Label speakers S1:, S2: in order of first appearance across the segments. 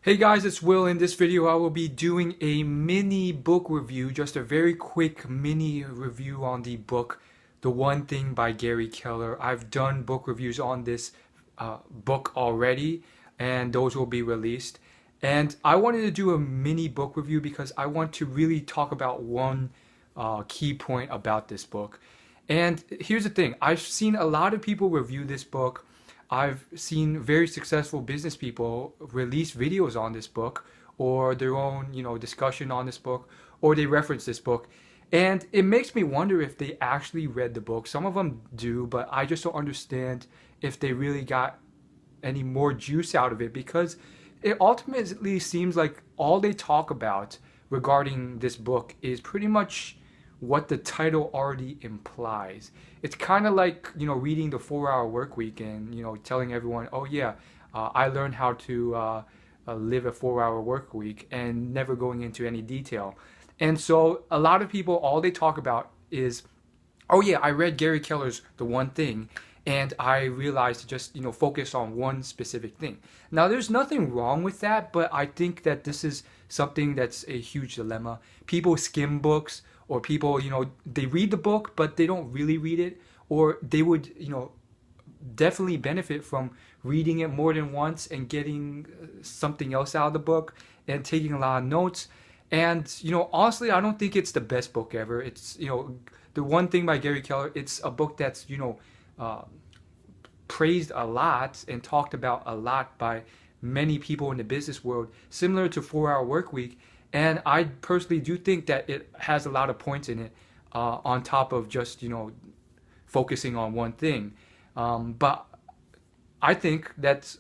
S1: Hey guys, it's Will. In this video, I will be doing a mini book review, just a very quick mini review on the book, The One Thing by Gary Keller. I've done book reviews on this book already, and those will be released. And I wanted to do a mini book review because I want to really talk about one key point about this book. And here's the thing, I've seen a lot of people review this book. I've seen very successful business people release videos on this book or their own, discussion on this book, or they reference this book. And it makes me wonder if they actually read the book. Some of them do, but I just don't understand if they really got any more juice out of it, because it ultimately seems like all they talk about regarding this book is pretty much what the title already implies. It's kind of like, reading the 4-Hour Work Week and, telling everyone, oh yeah, I learned how to live a 4-hour work week, and never going into any detail. And so a lot of people, all they talk about is, oh yeah, I read Gary Keller's The One Thing, and I realized to just, focus on one specific thing. Now, there's nothing wrong with that, but I think that this is something that's a huge dilemma. People skim books, or people, they read the book, but they don't really read it, or they would, definitely benefit from reading it more than once and getting something else out of the book and taking a lot of notes. And, honestly, I don't think it's the best book ever. It's, The One Thing by Gary Keller, it's a book that's, praised a lot and talked about a lot by many people in the business world, similar to 4-Hour Work Week. And I personally do think that it has a lot of points in it, on top of just, focusing on one thing. But I think that,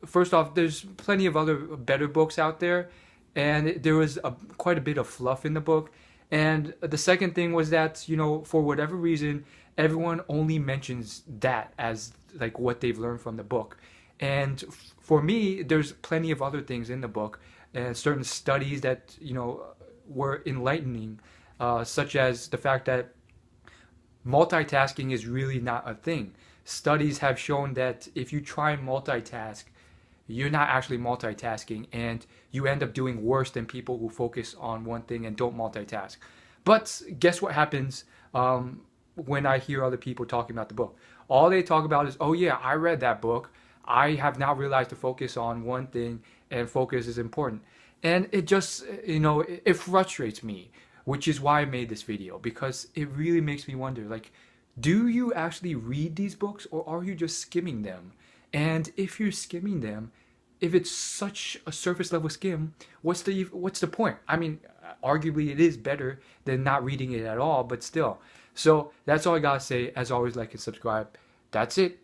S1: first off, there's plenty of other better books out there. And there was quite a bit of fluff in the book. And the second thing was that, for whatever reason, everyone only mentions that as like what they've learned from the book. And for me, there's plenty of other things in the book, and certain studies that, were enlightening, such as the fact that multitasking is really not a thing. Studies have shown that if you try and multitask, you're not actually multitasking, and you end up doing worse than people who focus on one thing and don't multitask. But guess what happens when I hear other people talking about the book? All they talk about is, oh yeah, I read that book. I have now realized to focus on one thing, and focus is important. And it just, it frustrates me, which is why I made this video, because it really makes me wonder, like, do you actually read these books, or are you just skimming them? And if you're skimming them, if it's such a surface level skim, what's the point? I mean, arguably it is better than not reading it at all, but still. So that's all I gotta say. As always, like and subscribe. That's it.